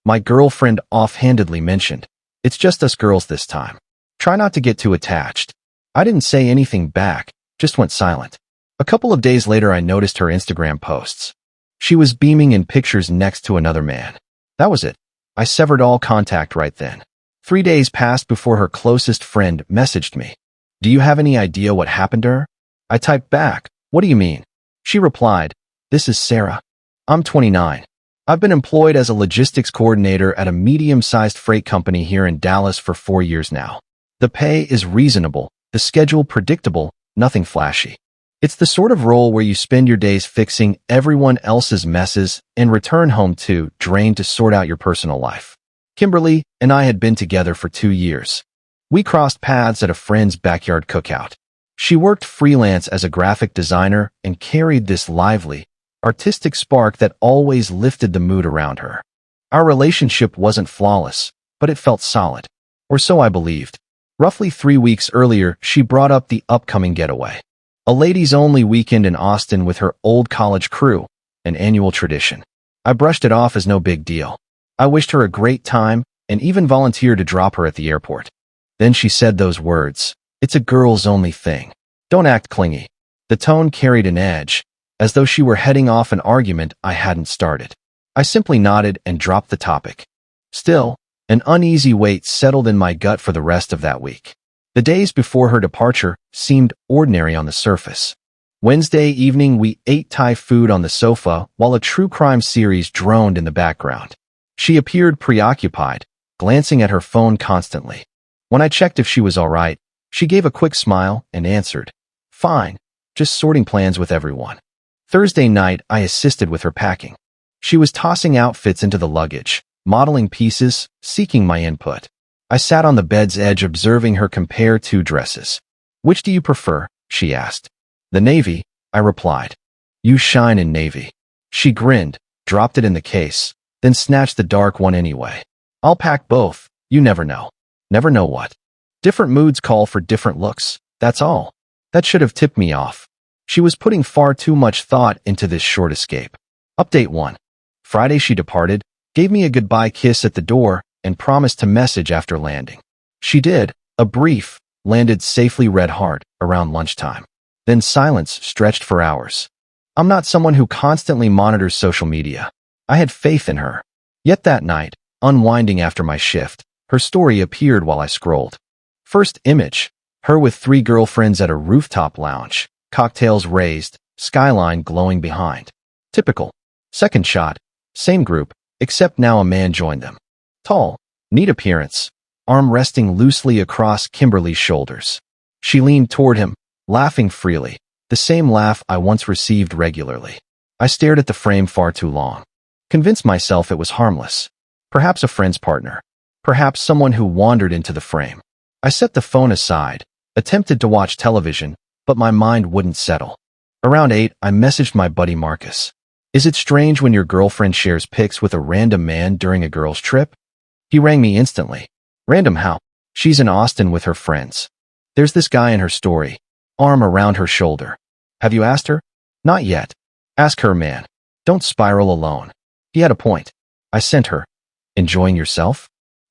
My girlfriend offhandedly mentioned, "It's just us girls this time. Try not to get too attached." I didn't say anything back, just went silent. A couple of days later, I noticed her Instagram posts. She was beaming in pictures next to another man. That was it. I severed all contact right then. 3 days passed before her closest friend messaged me. "Do you have any idea what happened to her?" I typed back, "What do you mean?" She replied, "This is Sarah. I'm 29. I've been employed as a logistics coordinator at a medium-sized freight company here in Dallas for 4 years now. The pay is reasonable, the schedule predictable, nothing flashy. It's the sort of role where you spend your days fixing everyone else's messes and return home too drained to sort out your personal life." Kimberly and I had been together for 2 years. We crossed paths at a friend's backyard cookout. She worked freelance as a graphic designer and carried this lively, artistic spark that always lifted the mood around her. Our relationship wasn't flawless, but it felt solid. Or so I believed. Roughly 3 weeks earlier, she brought up the upcoming getaway. A ladies-only weekend in Austin with her old college crew, an annual tradition. I brushed it off as no big deal. I wished her a great time and even volunteered to drop her at the airport. Then she said those words, "It's a girls-only thing. Don't act clingy." The tone carried an edge, as though she were heading off an argument I hadn't started. I simply nodded and dropped the topic. Still, an uneasy weight settled in my gut for the rest of that week. The days before her departure seemed ordinary on the surface. Wednesday evening, we ate Thai food on the sofa while a true crime series droned in the background. She appeared preoccupied, glancing at her phone constantly. When I checked if she was all right, she gave a quick smile and answered, "Fine, just sorting plans with everyone." Thursday night, I assisted with her packing. She was tossing outfits into the luggage, modeling pieces, seeking my input. I sat on the bed's edge observing her compare 2 dresses. "Which do you prefer?" she asked. "The navy," I replied. "You shine in navy." She grinned, dropped it in the case, then snatched the dark one anyway. "I'll pack both. You never know." Never know what? Different moods call for different looks, that's all. That should have tipped me off. She was putting far too much thought into this short escape. Update 1. Friday she departed, gave me a goodbye kiss at the door, and promised to message after landing. She did, a brief, landed safely read heart around lunchtime. Then silence stretched for hours. I'm not someone who constantly monitors social media. I had faith in her. Yet that night, unwinding after my shift, her story appeared while I scrolled. First image, her with 3 girlfriends at a rooftop lounge, cocktails raised, skyline glowing behind. Typical. Second shot, same group, except now a man joined them. Tall, neat appearance, arm resting loosely across Kimberly's shoulders. She leaned toward him, laughing freely, the same laugh I once received regularly. I stared at the frame far too long. Convinced myself it was harmless. Perhaps a friend's partner. Perhaps someone who wandered into the frame. I set the phone aside, attempted to watch television, but my mind wouldn't settle. Around 8, I messaged my buddy Marcus. "Is it strange when your girlfriend shares pics with a random man during a girl's trip?" He rang me instantly. "Random how?" "She's in Austin with her friends. There's this guy in her story, arm around her shoulder. Have you asked her?" "Not yet. Ask her, man. Don't spiral alone." He had a point. I sent her. "Enjoying yourself?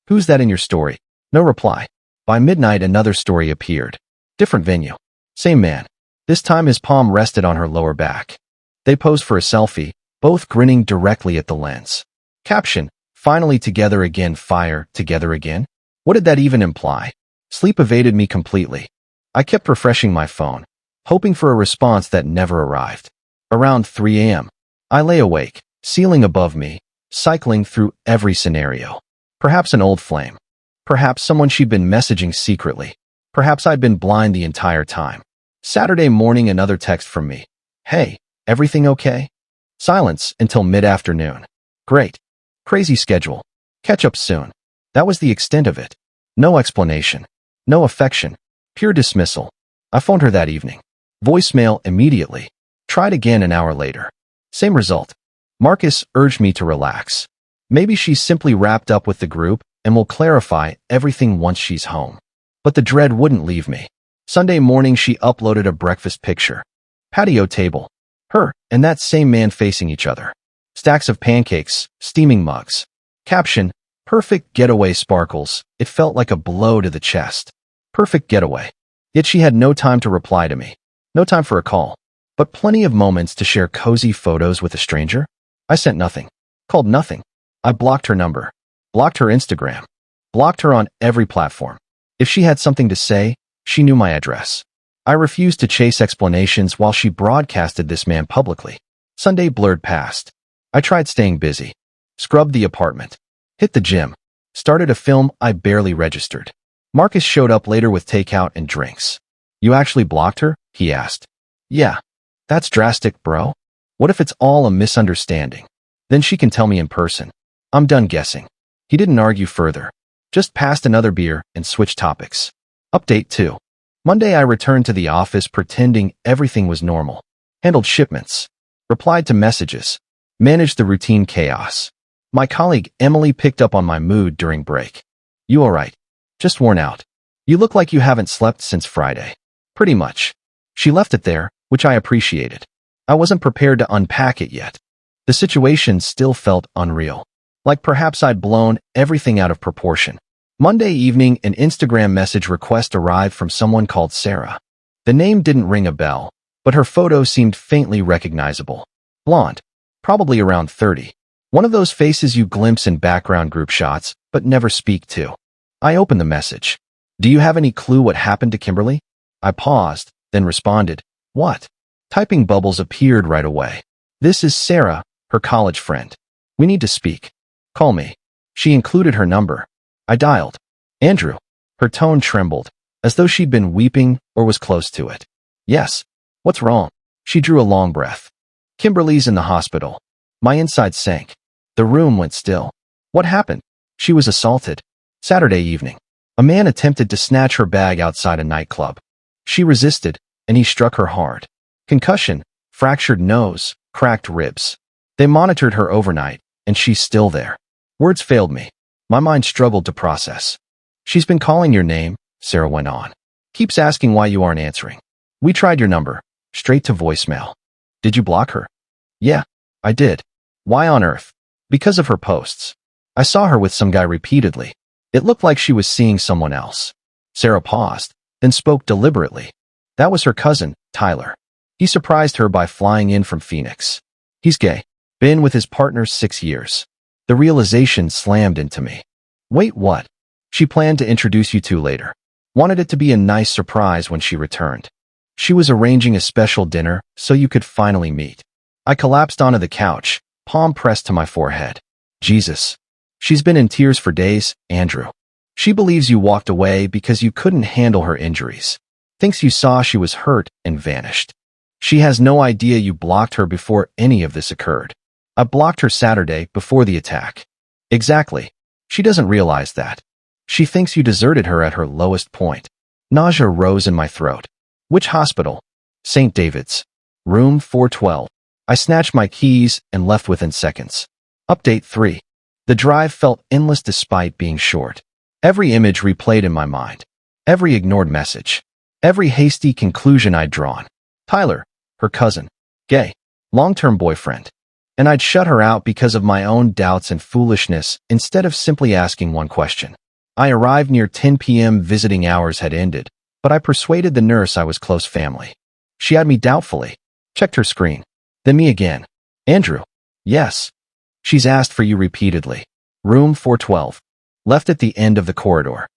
Who's that in your story?" No reply. By midnight, another story appeared. Different venue. Same man. This time his palm rested on her lower back. They posed for a selfie, both grinning directly at the lens. Caption, "Finally together again, fire, together again?" What did that even imply? Sleep evaded me completely. I kept refreshing my phone, hoping for a response that never arrived. Around 3 a.m., I lay awake, ceiling above me, cycling through every scenario. Perhaps an old flame. Perhaps someone she'd been messaging secretly. Perhaps I'd been blind the entire time. Saturday morning, another text from me. "Hey, everything okay?" Silence until mid-afternoon. Great. Crazy schedule. Catch up soon. That was the extent of it. No explanation. No affection. Pure dismissal. I phoned her that evening. Voicemail immediately. Tried again an hour later. Same result. Marcus urged me to relax. Maybe she's simply wrapped up with the group and will clarify everything once she's home. But the dread wouldn't leave me. Sunday morning, she uploaded a breakfast picture. Patio table. Her and that same man facing each other. Stacks of pancakes, steaming mugs. Caption, perfect getaway sparkles. It felt like a blow to the chest. Perfect getaway. Yet she had no time to reply to me. No time for a call. But plenty of moments to share cozy photos with a stranger. I sent nothing. Called nothing. I blocked her number. Blocked her Instagram. Blocked her on every platform. If she had something to say, she knew my address. I refused to chase explanations while she broadcasted this man publicly. Sunday blurred past. I tried staying busy. Scrubbed the apartment. Hit the gym. Started a film I barely registered. Marcus showed up later with takeout and drinks. You actually blocked her? He asked. Yeah. That's drastic, bro. What if it's all a misunderstanding? Then she can tell me in person. I'm done guessing. He didn't argue further. Just passed another beer and switched topics. Update 2. Monday I returned to the office pretending everything was normal. Handled shipments. Replied to messages. Managed the routine chaos. My colleague Emily picked up on my mood during break. You alright? Just worn out. You look like you haven't slept since Friday. Pretty much. She left it there, which I appreciated. I wasn't prepared to unpack it yet. The situation still felt unreal. Like perhaps I'd blown everything out of proportion. Monday evening, an Instagram message request arrived from someone called Sarah. The name didn't ring a bell, but her photo seemed faintly recognizable. Blonde. Probably around 30. One of those faces you glimpse in background group shots, but never speak to. I opened the message. Do you have any clue what happened to Kimberly? I paused, then responded. What? Typing bubbles appeared right away. This is Sarah, her college friend. We need to speak. Call me. She included her number. I dialed. Andrew. Her tone trembled, as though she'd been weeping or was close to it. Yes. What's wrong? She drew a long breath. Kimberly's in the hospital. My inside sank. The room went still. What happened? She was assaulted. Saturday evening. A man attempted to snatch her bag outside a nightclub. She resisted, and he struck her hard. Concussion, fractured nose, cracked ribs. They monitored her overnight, and she's still there. Words failed me. My mind struggled to process. She's been calling your name, Sarah went on. Keeps asking why you aren't answering. We tried your number. Straight to voicemail. Did you block her? Yeah, I did. Why on earth? Because of her posts. I saw her with some guy repeatedly. It looked like she was seeing someone else. Sarah paused, then spoke deliberately. That was her cousin, Tyler. He surprised her by flying in from Phoenix. He's gay. Been with his partner 6 years. The realization slammed into me. Wait, what? She planned to introduce you two later. Wanted it to be a nice surprise when she returned. She was arranging a special dinner so you could finally meet. I collapsed onto the couch, palm pressed to my forehead. Jesus. She's been in tears for days, Andrew. She believes you walked away because you couldn't handle her injuries. Thinks you saw she was hurt and vanished. She has no idea you blocked her before any of this occurred. I blocked her Saturday before the attack. Exactly. She doesn't realize that. She thinks you deserted her at her lowest point. Nausea rose in my throat. Which hospital? St. David's. Room 412. I snatched my keys and left within seconds. Update 3. The drive felt endless despite being short. Every image replayed in my mind. Every ignored message. Every hasty conclusion I'd drawn. Tyler, her cousin. Gay. Long-term boyfriend. And I'd shut her out because of my own doubts and foolishness instead of simply asking one question. I arrived near 10 p.m. Visiting hours had ended, but I persuaded the nurse I was close family. She eyed me doubtfully. Checked her screen. Then me again. Andrew. Yes. She's asked for you repeatedly. Room 412. Left at the end of the corridor.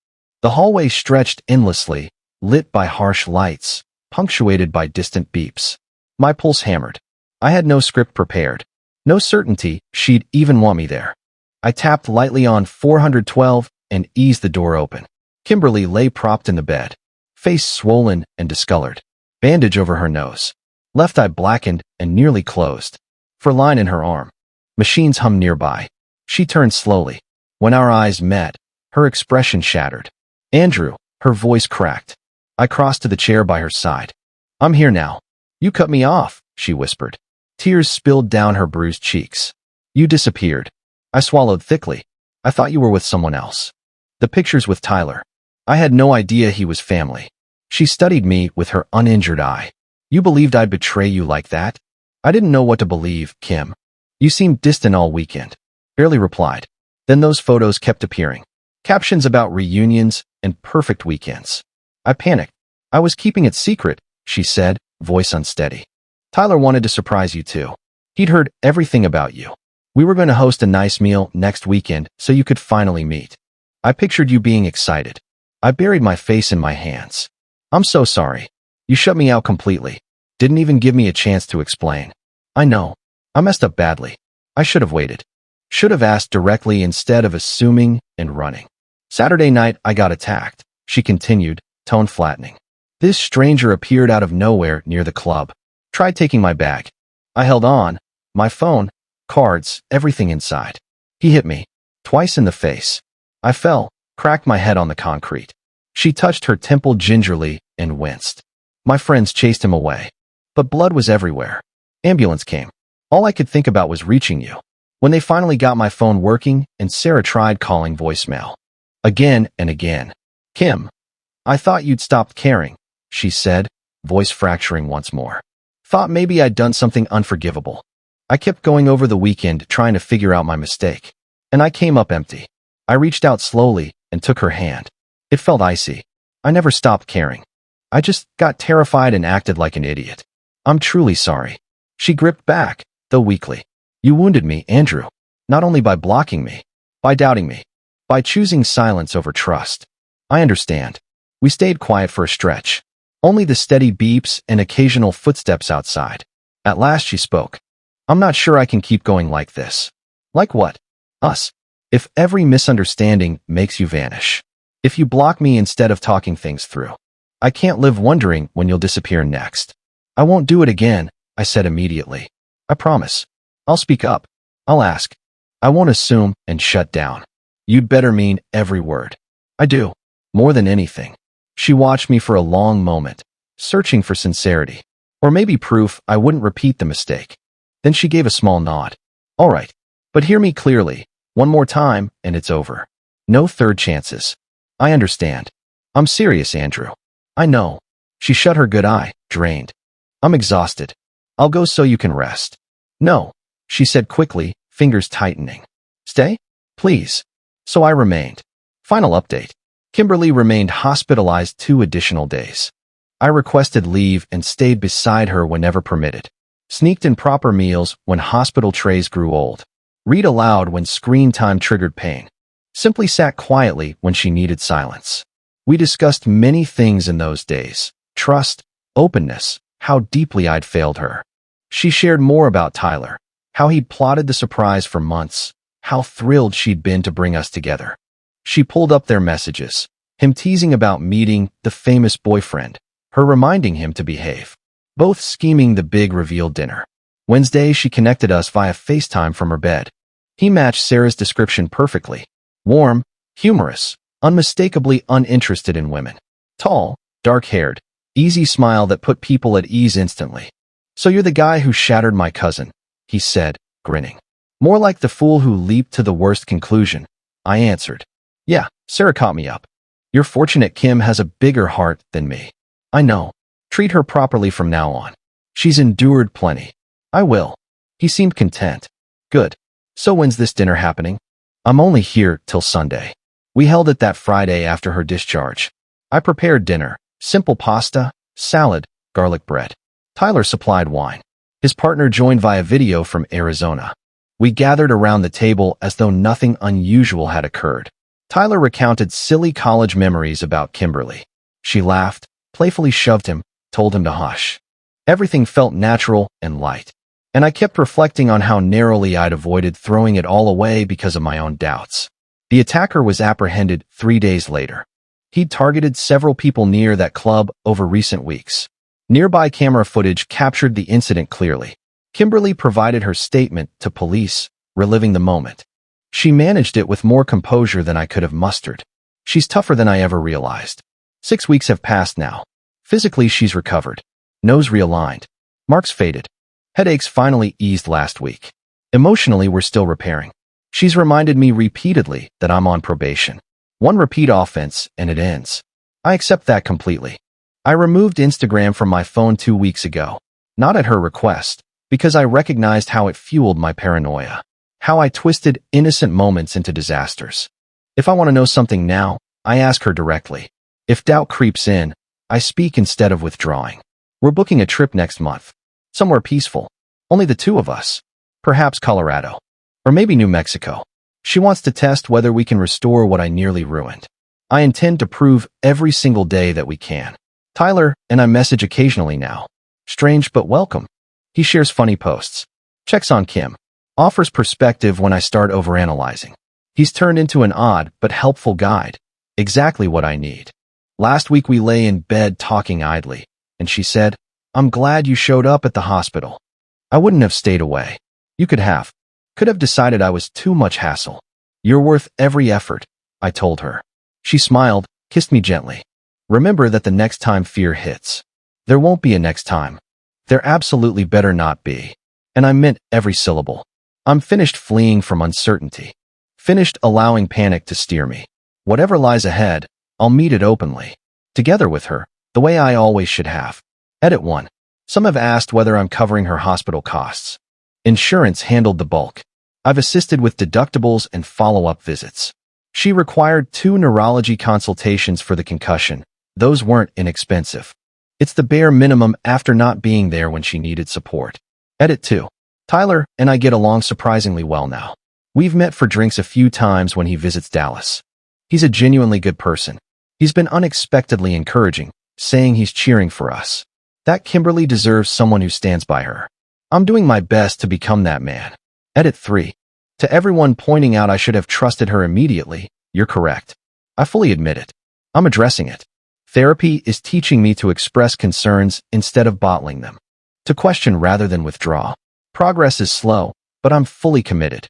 The hallway stretched endlessly, lit by harsh lights, punctuated by distant beeps. My pulse hammered. I had no script prepared. No certainty she'd even want me there. I tapped lightly on 412 and eased the door open. Kimberly lay propped in the bed, face swollen and discolored, bandage over her nose. Left eye blackened and nearly closed. For line in her arm. Machines hummed nearby. She turned slowly. When our eyes met, her expression shattered. Andrew, her voice cracked. I crossed to the chair by her side. I'm here now. You cut me off, she whispered. Tears spilled down her bruised cheeks. You disappeared. I swallowed thickly. I thought you were with someone else. The pictures with Tyler. I had no idea he was family. She studied me with her uninjured eye. You believed I'd betray you like that? I didn't know what to believe, Kim. You seemed distant all weekend. Barely replied. Then those photos kept appearing. Captions about reunions and perfect weekends. I panicked. I was keeping it secret, she said, voice unsteady. Tyler wanted to surprise you too. He'd heard everything about you. We were going to host a nice meal next weekend so you could finally meet. I pictured you being excited. I buried my face in my hands. I'm so sorry. You shut me out completely. Didn't even give me a chance to explain. I know. I messed up badly. I should have waited. Should have asked directly instead of assuming and running. Saturday night, I got attacked, she continued, tone flattening. This stranger appeared out of nowhere near the club. Tried taking my bag. I held on. My phone, cards, everything inside. He hit me. Twice in the face. I fell, cracked my head on the concrete. She touched her temple gingerly and winced. My friends chased him away. But blood was everywhere. Ambulance came. All I could think about was reaching you. When they finally got my phone working and Sarah tried calling voicemail. Again and again. Kim, I thought you'd stopped caring, she said, voice fracturing once more. Thought maybe I'd done something unforgivable. I kept going over the weekend trying to figure out my mistake. And I came up empty. I reached out slowly and took her hand. It felt icy. I never stopped caring. I just got terrified and acted like an idiot. I'm truly sorry. She gripped back, though weakly. You wounded me, Andrew. Not only by blocking me, by doubting me, by choosing silence over trust. I understand. We stayed quiet for a stretch. Only the steady beeps and occasional footsteps outside. At last she spoke. I'm not sure I can keep going like this. Like what? Us. If every misunderstanding makes you vanish. If you block me instead of talking things through. I can't live wondering when you'll disappear next. I won't do it again, I said immediately. I promise. I'll speak up. I'll ask. I won't assume and shut down. You'd better mean every word. I do. More than anything. She watched me for a long moment, searching for sincerity. Or maybe proof I wouldn't repeat the mistake. Then she gave a small nod. All right. But hear me clearly. One more time, and it's over. No third chances. I understand. I'm serious, Andrew. I know. She shut her good eye, drained. I'm exhausted. I'll go so you can rest. No, she said quickly, fingers tightening. Stay? Please. So I remained. Final update. Kimberly remained hospitalized 2 additional days. I requested leave and stayed beside her whenever permitted. Sneaked in proper meals when hospital trays grew old. Read aloud when screen time triggered pain. Simply sat quietly when she needed silence. We discussed many things in those days. Trust, openness, how deeply I'd failed her. She shared more about Tyler, how he'd plotted the surprise for months, how thrilled she'd been to bring us together. She pulled up their messages, him teasing about meeting the famous boyfriend, her reminding him to behave. Both scheming the big reveal dinner. Wednesday, she connected us via FaceTime from her bed. He matched Sarah's description perfectly. Warm, humorous, unmistakably uninterested in women. Tall, dark-haired, easy smile that put people at ease instantly. So you're the guy who shattered my cousin, he said, grinning. More like the fool who leaped to the worst conclusion, I answered. Yeah, Sarah caught me up. You're fortunate Kim has a bigger heart than me. I know. Treat her properly from now on. She's endured plenty. I will. He seemed content. Good. So when's this dinner happening? I'm only here till Sunday. We held it that Friday after her discharge. I prepared dinner, simple pasta, salad, garlic bread. Tyler supplied wine. His partner joined via video from Arizona. We gathered around the table as though nothing unusual had occurred. Tyler recounted silly college memories about Kimberly. She laughed, playfully shoved him, told him to hush. Everything felt natural and light. And I kept reflecting on how narrowly I'd avoided throwing it all away because of my own doubts. The attacker was apprehended 3 days later. He'd targeted several people near that club over recent weeks. Nearby camera footage captured the incident clearly. Kimberly provided her statement to police, reliving the moment. She managed it with more composure than I could have mustered. She's tougher than I ever realized. 6 weeks have passed now. Physically, she's recovered. Nose realigned. Marks faded. Headaches finally eased last week. Emotionally, we're still repairing. She's reminded me repeatedly that I'm on probation. One repeat offense, and it ends. I accept that completely. I removed Instagram from my phone 2 weeks ago. Not at her request, because I recognized how it fueled my paranoia. How I twisted innocent moments into disasters. If I want to know something now, I ask her directly. If doubt creeps in, I speak instead of withdrawing. We're booking a trip next month. Somewhere peaceful. Only the two of us. Perhaps Colorado. Or maybe New Mexico. She wants to test whether we can restore what I nearly ruined. I intend to prove every single day that we can. Tyler and I message occasionally now. Strange but welcome. He shares funny posts. Checks on Kim. Offers perspective when I start overanalyzing. He's turned into an odd but helpful guide. Exactly what I need. Last week we lay in bed talking idly, and she said, "I'm glad you showed up at the hospital. I wouldn't have stayed away. You could have. Could have decided I was too much hassle. You're worth every effort," I told her. She smiled, kissed me gently. Remember that the next time fear hits. There won't be a next time. There absolutely better not be. And I meant every syllable. I'm finished fleeing from uncertainty. Finished allowing panic to steer me. Whatever lies ahead, I'll meet it openly. Together with her, the way I always should have. Edit 1. Some have asked whether I'm covering her hospital costs. Insurance handled the bulk. I've assisted with deductibles and follow-up visits. She required 2 neurology consultations for the concussion. Those weren't inexpensive. It's the bare minimum after not being there when she needed support. Edit 2. Tyler and I get along surprisingly well now. We've met for drinks a few times when he visits Dallas. He's a genuinely good person. He's been unexpectedly encouraging, saying he's cheering for us. That Kimberly deserves someone who stands by her. I'm doing my best to become that man. Edit 3. To everyone pointing out I should have trusted her immediately, you're correct. I fully admit it. I'm addressing it. Therapy is teaching me to express concerns instead of bottling them. To question rather than withdraw. Progress is slow, but I'm fully committed.